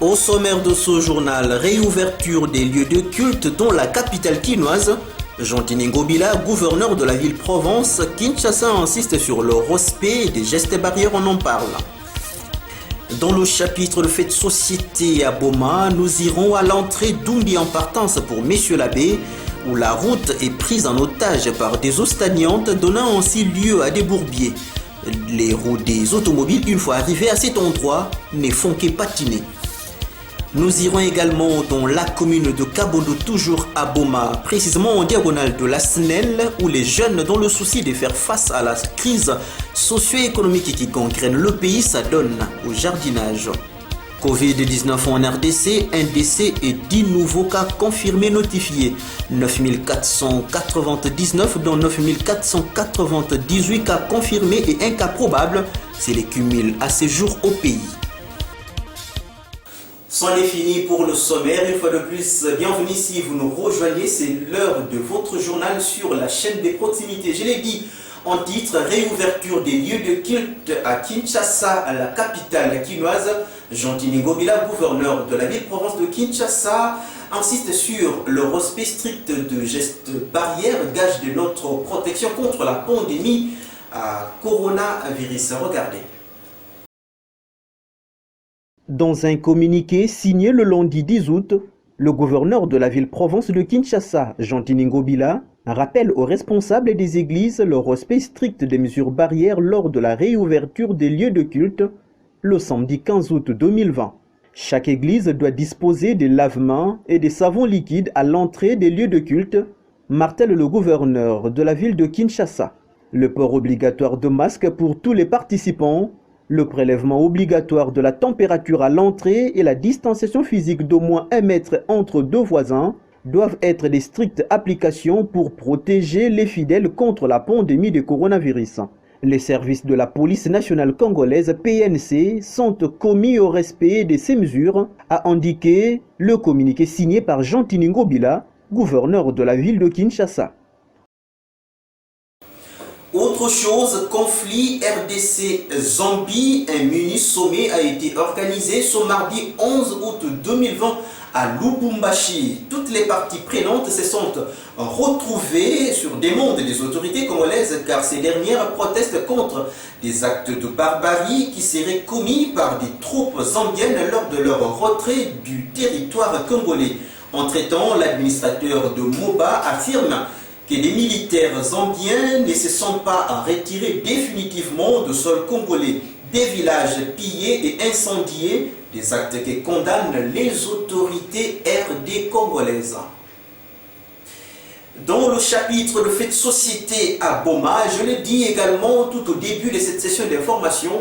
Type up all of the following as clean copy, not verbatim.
Au sommaire de ce journal, réouverture des lieux de culte dont la capitale quinoise. Jean-Tini Ngobila, gouverneur de la ville Provence, Kinshasa insiste sur le respect des gestes barrières, on en parle. Dans le chapitre de fait de société à Boma, nous irons à l'entrée d'Oumbi en partance pour Messieurs l'abbé, où la route est prise en otage par des eaux stagnantes, donnant ainsi lieu à des bourbiers. Les roues des automobiles, une fois arrivées à cet endroit, ne font que patiner. Nous irons également dans la commune de Kabondo, toujours à Boma, précisément en diagonale de la SNEL, où les jeunes, dans le souci de faire face à la crise socio-économique qui gangrène le pays, s'adonnent au jardinage. Covid-19 en RDC, un décès et 10 nouveaux cas confirmés notifiés. 9499 dont 9498 cas confirmés et un cas probable. C'est les cumuls à ce jour au pays. C'en est fini pour le sommaire. Une fois de plus, bienvenue si vous nous rejoignez. C'est l'heure de votre journal sur la chaîne des proximités. Je l'ai dit en titre, réouverture des lieux de culte à Kinshasa, à la capitale quinoise. Jean-Tini Ngobila, gouverneur de la ville Provence de Kinshasa, insiste sur le respect strict de gestes barrières, gage de notre protection contre la pandémie à coronavirus. Regardez. Dans un communiqué signé le lundi 10 août, le gouverneur de la ville Provence de Kinshasa, Jean-Tini Ngobila, rappelle aux responsables des églises le respect strict des mesures barrières lors de la réouverture des lieux de culte le samedi 15 août 2020. Chaque église doit disposer des lave-mains et des savons liquides à l'entrée des lieux de culte, martèle le gouverneur de la ville de Kinshasa. Le port obligatoire de masques pour tous les participants, le prélèvement obligatoire de la température à l'entrée et la distanciation physique d'au moins 1 mètre entre deux voisins doivent être des strictes applications pour protéger les fidèles contre la pandémie de coronavirus. Les services de la police nationale congolaise PNC sont commis au respect de ces mesures, a indiqué le communiqué signé par Jean-Tini Ngobila, gouverneur de la ville de Kinshasa. Autre chose, conflit RDC-Zambie, un mini-sommet a été organisé ce mardi 11 août 2020 à Lubumbashi. Toutes les parties prenantes se sont retrouvées sur demande des autorités congolaises car ces dernières protestent contre des actes de barbarie qui seraient commis par des troupes zambiennes lors de leur retrait du territoire congolais. Entre-temps, l'administrateur de Moba affirme que les militaires zambiens ne se sont pas retirés définitivement du sol congolais. Des villages pillés et incendiés, des actes que condamnent les autorités RD congolaises. Dans le chapitre de fait de société à Boma, je l'ai dit également tout au début de cette session d'information,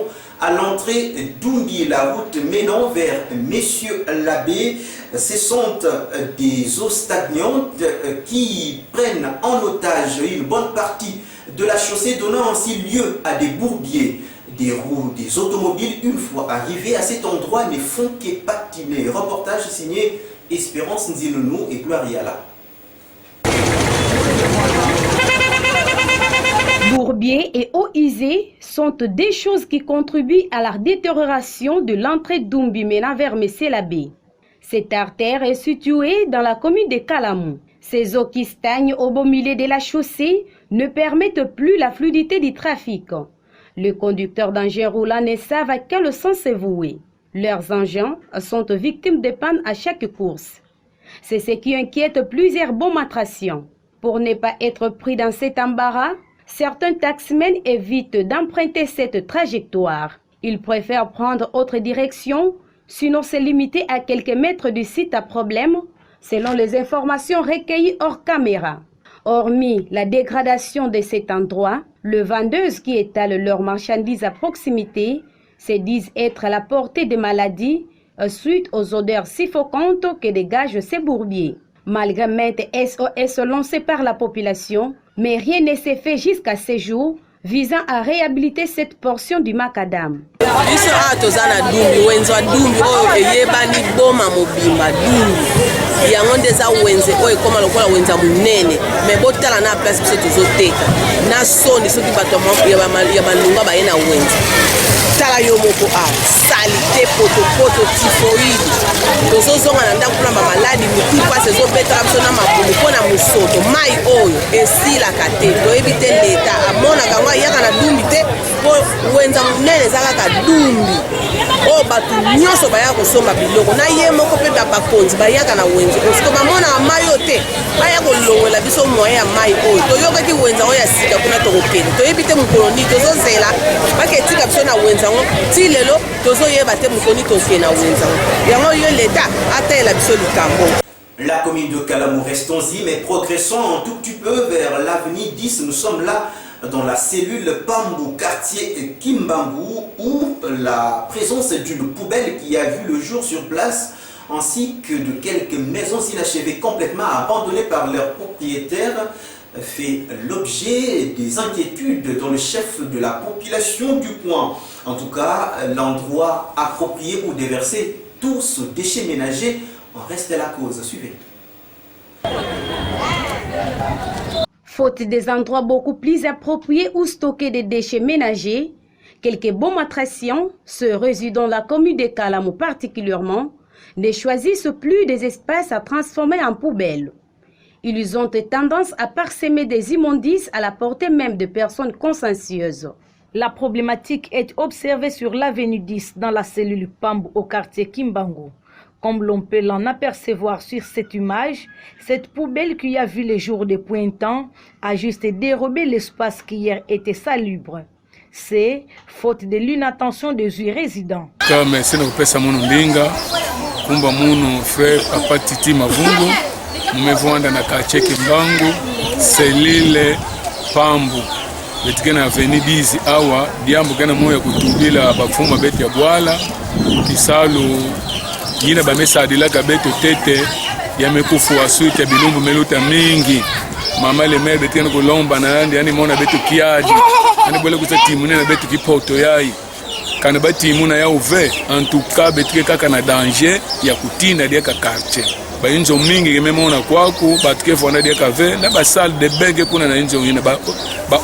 à l'entrée d'Oumbi, la route menant vers Messieurs l'abbé, ce sont des eaux stagnantes qui prennent en otage une bonne partie de la chaussée, donnant ainsi lieu à des bourbiers. Des roues des automobiles, une fois arrivés à cet endroit, ne font que patiner. Reportage signé Espérance Nzilounou et Gloiriala. Bourbiers et eaux usées sont des choses qui contribuent à la détérioration de l'entrée d'Oumbi menant vers Messé-Labé. Cette artère est située dans la commune de Kalamou. Ces eaux qui stagnent au beau milieu de la chaussée ne permettent plus la fluidité du trafic. Les conducteurs d'engins roulants ne savent à quel sens se vouer. Leurs engins sont victimes de pannes à chaque course. C'est ce qui inquiète plusieurs bons matraciens. Pour ne pas être pris dans cet embarras, certains taximens évitent d'emprunter cette trajectoire. Ils préfèrent prendre autre direction, sinon se limiter à quelques mètres du site à problème, selon les informations recueillies hors caméra. Hormis la dégradation de cet endroit, les vendeuses qui étalent leurs marchandises à proximité se disent être à la portée des maladies suite aux odeurs suffocantes que dégagent ces bourbiers. Malgré maintes SOS lancées par la population, mais rien ne s'est fait jusqu'à ce jour visant à réhabiliter cette portion du macadam. yango ndeza wenze oyo ekoma lokola wenza munene me botala na place biso tozoteka na soni soki bato ya balunga baye na wenze tala yo moko a salite poto typhoïde tozozonga na ndako kuna bamaladi mitu mpasi ezobetaka biso na makolo mpo na mosoto mai oyo esilaka te toyebi te leta amonaka yango ayaka na dumbi te mpo wenza monene eza kaka dumbi oyo bato nyonso bayaka kosomba biloko na ye moko mpe bakonzi bayaka na wenza osiko bamonaka mai oyo te baya kolongola biso moye ya mai oyo toyokaki wenza oyo ya sika kuna tokokende toyebi te mokolo nini tozozela baketika biso na wenza ngo ti lelo tozoyeba te mokolo nini tokende na wenza ngo yango yo leta atayela biso likambo. La commune de Kalamou, restons-y, mais progressons un tout petit peu vers l'avenue 10. Nous sommes là dans la cellule Pambou, quartier Kimbangou, où la présence d'une poubelle qui a vu le jour sur place, ainsi que de quelques maisons inachevées complètement abandonnées par leurs propriétaires, fait l'objet des inquiétudes dans le chef de la population du coin. En tout cas, l'endroit approprié où déverser tous ce déchets ménagers en reste la cause. Suivez. Faute des endroits beaucoup plus appropriés où stocker des déchets ménagers, quelques bons matraciens, ceux résidant dans la commune de Kalamou particulièrement, ne choisissent plus des espaces à transformer en poubelles. Ils ont tendance à parsemer des immondices à la portée même de personnes consciencieuses. La problématique est observée sur l'avenue 10 dans la cellule Pambou au quartier Kimbangu. Comme l'on peut l'en apercevoir sur cette image, cette poubelle qui a vu le jour depuis un temps a juste dérobé l'espace qui hier était salubre. C'est faute de l'inattention des résidents. Comme c'est notre pesa mono mbinga, kumba mono frère papa Titi Mavungu, mumevanda na quartier Kimbangu, cellule Pambou. Betikena avenue 10 awa diambo kana moya kutubila bafuma beti ya bwala kisalo yina bamesa adilaka beto tete yamekufu asuite bilumbu meluta mingi mama le mère betikena kolomba na yani mona beto kiaji ani bole kusa timune na beto kipoto yai kana batimuna ya uve en tout cas betike kaka na danger ya kutina dia ka quartier ba inzo mingi kememona kwako batike fona dia ka ve na ba salle de bain kuna na inzo yina ba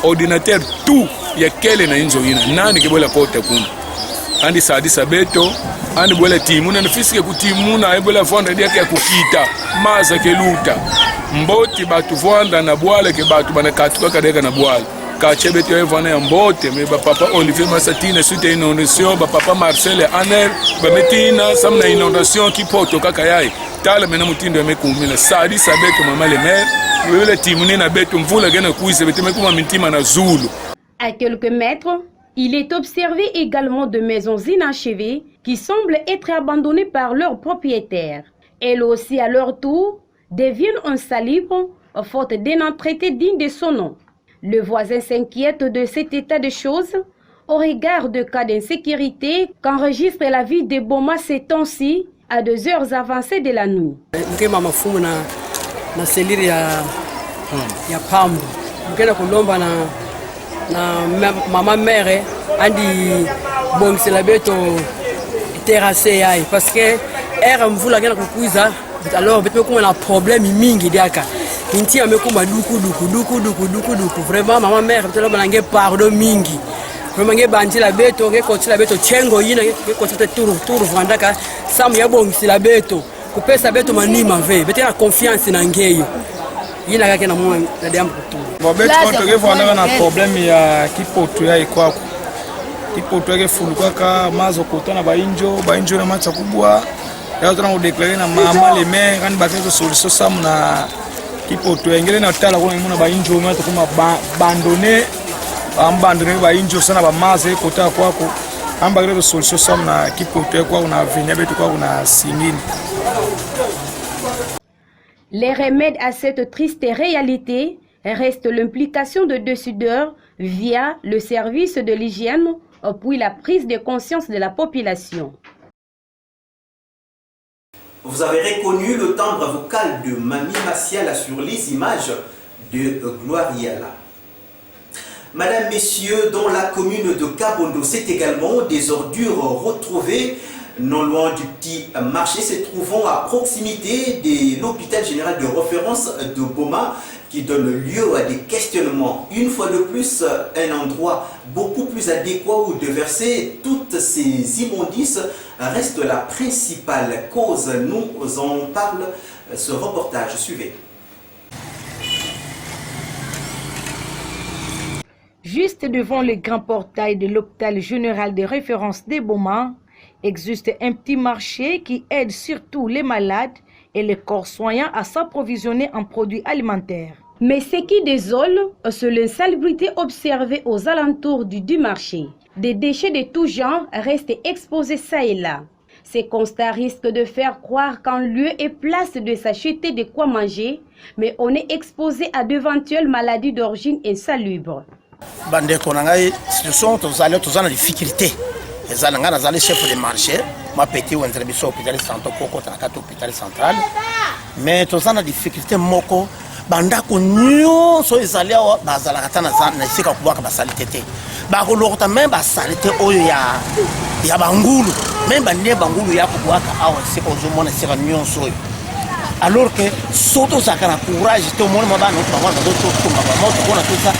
ordinateur tout ya kele na inzo yina nani kebola kote kuna andi sadisa beto andi bola timuna na fisike kutimuna ebola fonda dia ka kukita maza keluta mboti batu fonda na bwala ke batu bana katuka kadeka na bwala kache beto evana ya mbote me ba papa Olivier Masatina suite inondation ba papa Marcel Aner ba metina samna inondation kipoto kaka yai tala mena mutindo yamekumila sadisa beto mama le mer wele timune na beto mvula gena kuise beto mekuma mintima na Zulu. À quelques mètres, il est observé également de maisons inachevées qui semblent être abandonnées par leurs propriétaires. Elles aussi, à leur tour, deviennent insalubres faute d'un entretien digne de son nom. Le voisin s'inquiète de cet état de choses au regard de cas d'insécurité qu'enregistre la ville de Boma ces temps-ci à 2 heures avancées de la nuit. Na seliri ya Pambu mkenda kulomba na mama mere andi bongisela beto terrasse yai parce que era mvula kena kukuiza alors beto kuma na problème mingi diaka inti amekuma duku vraiment mama mere beto banange pardon mingi vraiment nge banjila beto nge kotila beto chengo yina nge kotila turu vandaka samu ya bongisela beto kupesa beto manima ve bete na confiance na ngeyo yina kake na mwa na diambo kutu bo beto konto ke vona na problème ya kipoto ya ikwako kipoto ke fulu kaka mazo kotana bainjo na matsa kubwa ya tuna udeclarer na mama le maire kan bakezo solution sam na kipoto engele na tala kuna muna bainjo mata kuma abandonner bainjo sana ba maze kota kwako amba kezo solution sam na kipoto kwa una avenir beto kwa una singini. Les remèdes à cette triste réalité restent l'implication de décideurs via le service de l'hygiène puis la prise de conscience de la population. Vous avez reconnu le timbre vocal de Mamie Massiala sur les images de Gloriala. Madame, Messieurs, dans la commune de Kabondo, c'est également des ordures retrouvées Non loin du petit marché, se trouvant à proximité de l'hôpital général de référence de Boma, qui donne lieu à des questionnements. Une fois de plus, un endroit beaucoup plus adéquat où déverser toutes ces immondices reste la principale cause. Nous en parle ce reportage. Suivez. Juste devant le grand portail de l'hôpital général de référence de Boma, existe un petit marché qui aide surtout les malades et les corps soignants à s'approvisionner en produits alimentaires. Mais ce qui désole, c'est l'insalubrité observée aux alentours du marché. Des déchets de tout genre restent exposés ça et là. Ces constats risquent de faire croire qu'en lieu et place de s'acheter de quoi manger, mais on est exposé à d'éventuelles maladies d'origine insalubre. Bandeko na ngai situation tozana difficulté ezala nga nazali chef de marché ma petit ou entre biso hôpital central koko ta hôpital central mais tozana difficulté moko bandako nyonso ezali awa bazala katana na sika kubaka basalite te bakolokota même basalite oyo ya bangulu même bande bangulu ya kubaka awa sika ozomona sika nyonso oyo alors que soto sakana courage te mona mabana otubanga to moto kona tout ça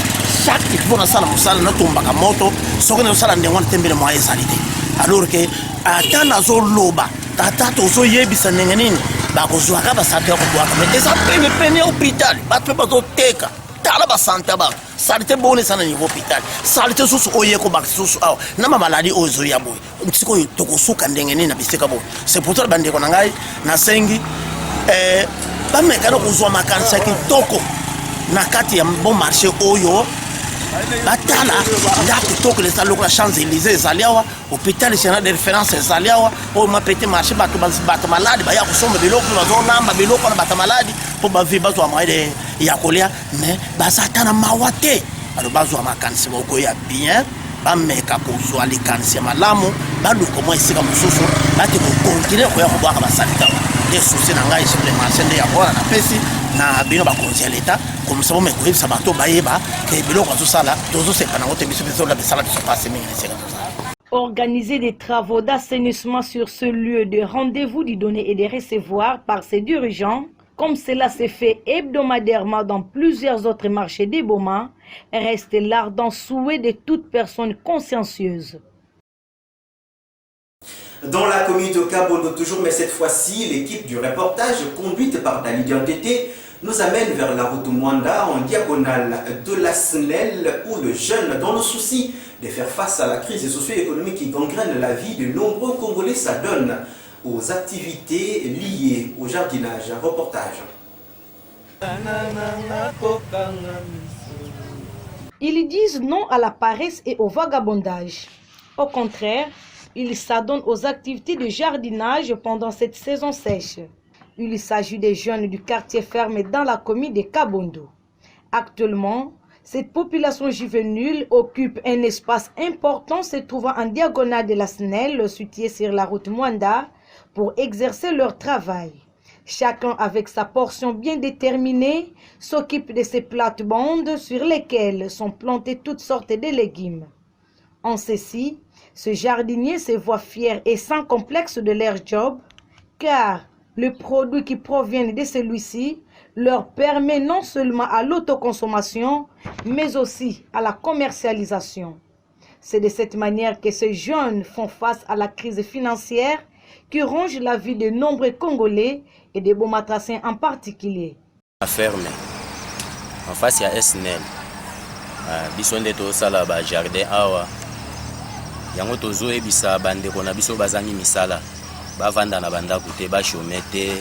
chaque fois na sala musala na tombaka moto sokone sala ndengwana tembele mwa ezalite alors que atana zo loba tata tozo yebisa nini bakozwa ka basate ko bwaka mais eza pene hôpital bato bazo teka tala basante ba salite bonne sana ni hôpital salite susu oyeko bak susu aw na mamaladi ozo ya boy ntiko tokosuka nini na biseka bo c'est pour ça bande ko ngai na sengi ba mekana kozwa makanisa kitoko na kati ya bon marché oyo batala ndako toko les salons la Champs-Élysées ezaliawa hôpital général de référence ezaliawa o ma petit marché bato malade ba ya kusomba biloko bazonamba biloko na bato malade po ba vi bato amaide ya kolia mais bazatana mawate alo bazwa makanisi boko ya bien ba meka kozwa likanisi malamu baluko mo esika mususu bati ko continuer ko ya ko baka basalita des soucis na ngai sur le marché de ya bora na pesi na bino ba conseiller l'état comme ça me koyebisa bato bayeba ke biloko azosala tozosepa nango te biso la bisala biso passe mingi neseka. Organiser des travaux d'assainissement sur ce lieu de rendez-vous du donner et de recevoir par ces dirigeants, comme cela s'est fait hebdomadairement dans plusieurs autres marchés des Boma, reste l'ardent souhait de toute personne consciencieuse. Dans la commune de Kabondo toujours, mais cette fois-ci, l'équipe du reportage conduite par Dali Diantete nous amène vers la route Mwanda en diagonale de la SNEL où le jeune, dans le souci de faire face à la crise socio-économique qui gangrène la vie de nombreux Congolais, s'adonne aux activités liées au jardinage. Un reportage. Ils disent non à la paresse et au vagabondage. Au contraire, ils s'adonnent aux activités de jardinage pendant cette saison sèche. Il s'agit des jeunes du quartier fermé dans la commune de Kabondo. Actuellement, cette population juvénile occupe un espace important se trouvant en diagonale de la SNEL, située sur la route Mwanda, pour exercer leur travail. Chacun, avec sa portion bien déterminée, s'occupe de ces plates-bandes sur lesquelles sont plantés toutes sortes de légumes. En ceci, ce jardinier se voit fier et sans complexe de leur job, car le produit qui provient de celui-ci leur permet non seulement à l'autoconsommation, mais aussi à la commercialisation. C'est de cette manière que ces jeunes font face à la crise financière qui ronge la vie de nombreux Congolais et des Bomatraciens en particulier. Ferme, en face il y a SNEL. Besoin de tout ça là, jardin awa. Yango tozo ebisa bande kona biso bazangi misala. Bavanda na banda kute ba chomete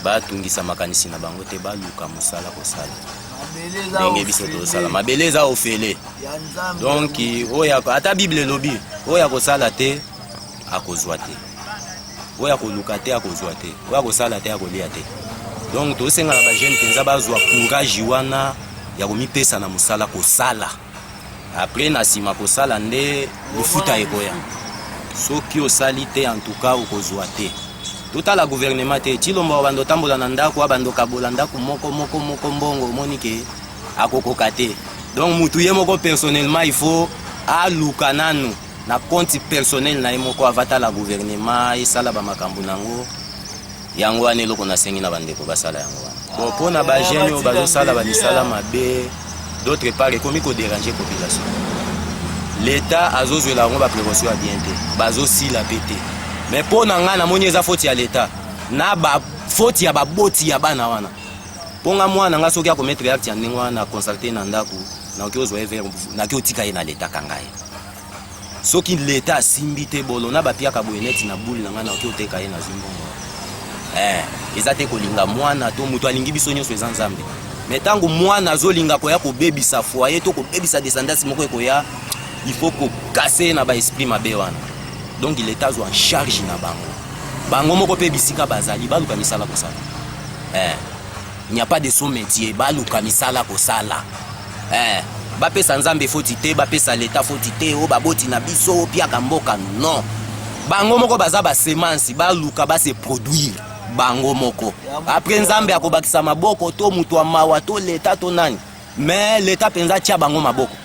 ba tungisa makanisi na bango te ba luka musala kosala ndenge biso tosala mabeleza ofele donc oya ata bible lobi oya kosala te akozwa te oya koluka te akozwa te oya kosala te akolia te donc tosenga na ba jeune penza bazwa courage wana ya komipesa na musala kosala après na sima kosala nde lufuta ekoya soki osali te en tout cas okozwa te tout à la gouvernement te tilomba bando tambola na ndako bando kabola ndako moko mbongo monike akokoka te donc mutu ye moko personnellement il faut aluka nanu na compte personnel na ye moko avatala gouvernement esala bamakambo nango yango wana eloko nasengi na bandeko basala yango wana. Bon mpona bajeune oyo bazosala bamisala mabe d'autre part ekomi kodéranger population. L'état azozwela yango baprécaution ya bien te bazosila pe te, mais mpona ngai namoni eza foti ya l'état na bafoti ya baboti ya bana wana. Mponga mwana nga soki akometre acte ya ndenge wana consulter na ndako nakoki ozwa evere nakoki otika ye na l'état kanga ye. Soki l'état asimbi te bolo na bapiaka boye neti na buli na nga nakoki oteka ye na zimbongo. Eza te kolinga mwana to moto alingi biso nyonso eza nzambe. Mais tango mwana azolinga koya kobebisa foyer to kobebisa descendance moko ekoya, il faut kokase na ba esprit mabe wana. Donc il est en charge na bango. Bango moko pe bisika bazali baluka misala kosala. Il n'y a pas de son métier baluka misala kosala. Bapesa nzambe foti te, bapesa l'état foti te, o baboti na biso piaka mboka non. Bango moko baza ba semence baluka ba se produire. Bango moko. Après nzambe akobakisa maboko to mutu wa mawa to l'état to nani. Mais l'état penza tia bango maboko.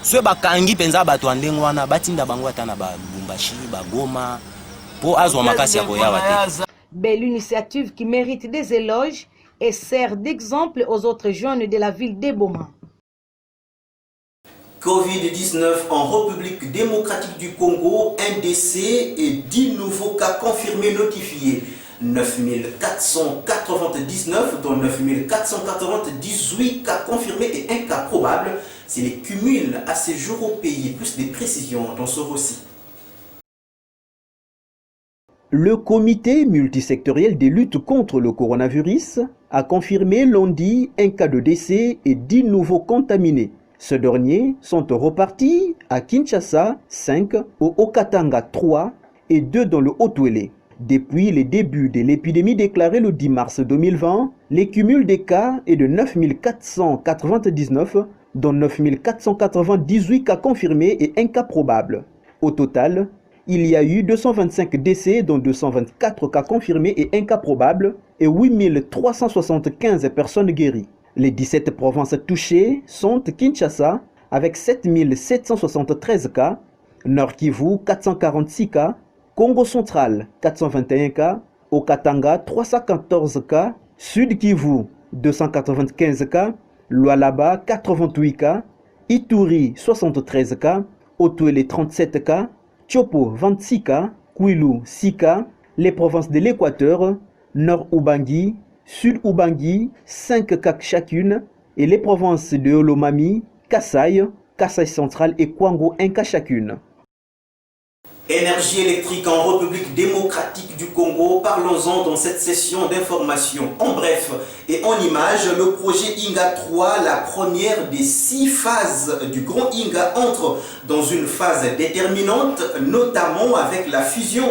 Ceux bakangi penza bato andenge wana batinda bango ata na ba Lubumbashi, ba Goma po azwa makasi ya koya wate. Belle initiative qui mérite des éloges et sert d'exemple aux autres jeunes de la ville d'Eboma. Covid-19 en République démocratique du Congo, un décès et 10 nouveaux cas confirmés notifiés. 9499, dont 9498 cas confirmés et un cas probable. C'est les cumuls à ces jours au pays. Plus de précisions dans ce récit. Le comité multisectoriel de lutte contre le coronavirus a confirmé lundi un cas de décès et 10 nouveaux contaminés. Ces derniers sont repartis à Kinshasa 5, au Haut-Katanga 3 et 2 dans le Haut-Ouélé. Depuis le début de l'épidémie déclarée le 10 mars 2020, le cumul des cas est de 9499, dont 9498 cas confirmés et un cas probable. Au total, il y a eu 225 décès, dont 224 cas confirmés et un cas probable, et 8375 personnes guéries. Les 17 provinces touchées sont Kinshasa avec 7773 cas, Nord Kivu 446 cas, Congo central 421 cas, Haut-Katanga 314 cas, Sud Kivu 295 cas, Lualaba 88 cas, Ituri 73 cas, Haut-Ouélé 37 cas, Tchopo 26 cas, Kwilu 6 cas, les provinces de l'Équateur, Nord Ubangi, Sud Ubangi 5 cas chacune, et les provinces de Olomami, Kasaï, Kasaï central et Kwango 1 cas chacune. Énergie électrique en République démocratique du Congo, parlons-en dans cette session d'information. En bref et en images, le projet Inga 3, la première des 6 phases du Grand Inga, entre dans une phase déterminante, notamment avec la fusion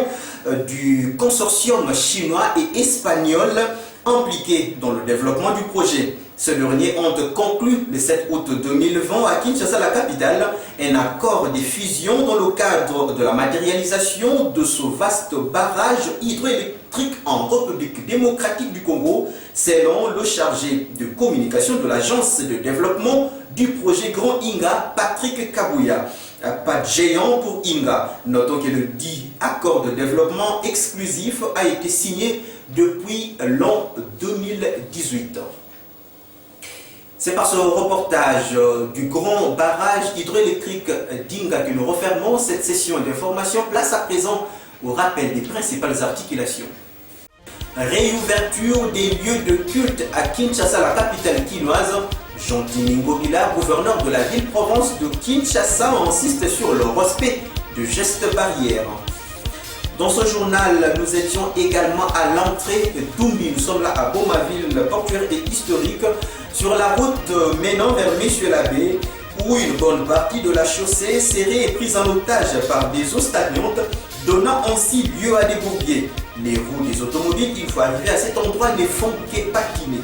du consortium chinois et espagnol impliqués dans le développement du projet. Ces derniers ont conclu le 7 août 2020 à Kinshasa, la capitale, un accord de fusion dans le cadre de la matérialisation de ce vaste barrage hydroélectrique en République démocratique du Congo, selon le chargé de communication de l'agence de développement du projet Grand Inga, Patrick Kabouya. Pas de géant pour Inga. Notons que le dit accord de développement exclusif a été signé depuis l'an 2018. C'est par ce reportage du grand barrage hydroélectrique d'Inga que nous refermons cette session d'information. Place à présent au rappel des principales articulations. Réouverture des lieux de culte à Kinshasa, la capitale quinoise. Jantini Ngobila, gouverneur de la ville-province de Kinshasa, insiste sur le respect de gestes barrières. Dans ce journal, nous étions également à l'entrée de Toumbi. Nous sommes là à Bomaville, portuaire et historique, sur la route menant vers Messieurs-l'Abbé, où une bonne partie de la chaussée serrée est prise en otage par des eaux stagnantes, donnant ainsi lieu à des bourbiers. Les roues des automobiles, il faut arriver à cet endroit, ne font que patiner.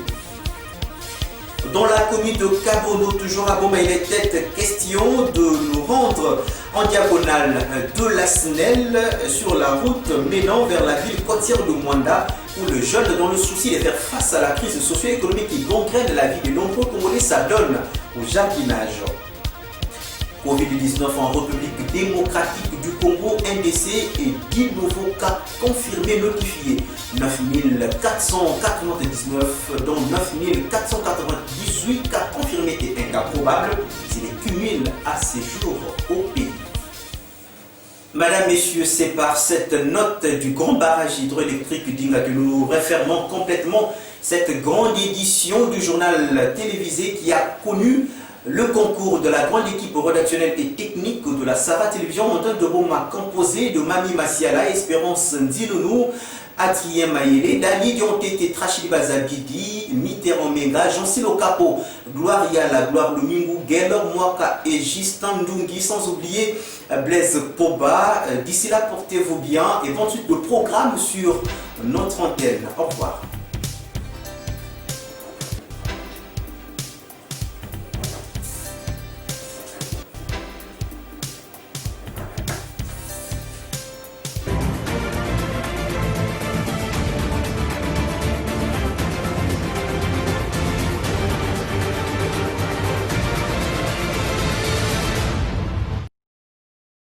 Dans la commune de Kabono, toujours à Boma, il était question de nous rendre en diagonale de la Snelle sur la route menant vers la ville côtière de Mwanda, où le jeune, dans le souci de faire face à la crise socio-économique qui gangrène la vie de nombreux Congolais, s'adonne au jardinage. Covid-19 en République démocratique du Congo, un décès et 10 nouveaux cas confirmés notifiés. 9499, dont 9498 cas confirmés et un cas probable. C'est les cumuls à ces jours au pays. Madame, Messieurs, c'est par cette note du grand barrage hydroélectrique d'Inga que nous refermons complètement cette grande édition du journal télévisé qui a connu le concours de la grande équipe rédactionnelle et technique de la Sava Télévision, montant de Boma composé de Mami Masiala, Espérance Ndilounou, Adrien Maïlé, Dani Diontété, Trachili Bazabidi, Mitterrand Menga, Jean-Silo Capo, Gloria La Gloire Lumingu, Gaylor Mwaka et Justin Ndungi, sans oublier Blaise Poba. D'ici là, portez-vous bien et bonne suite de programme sur notre antenne. Au revoir.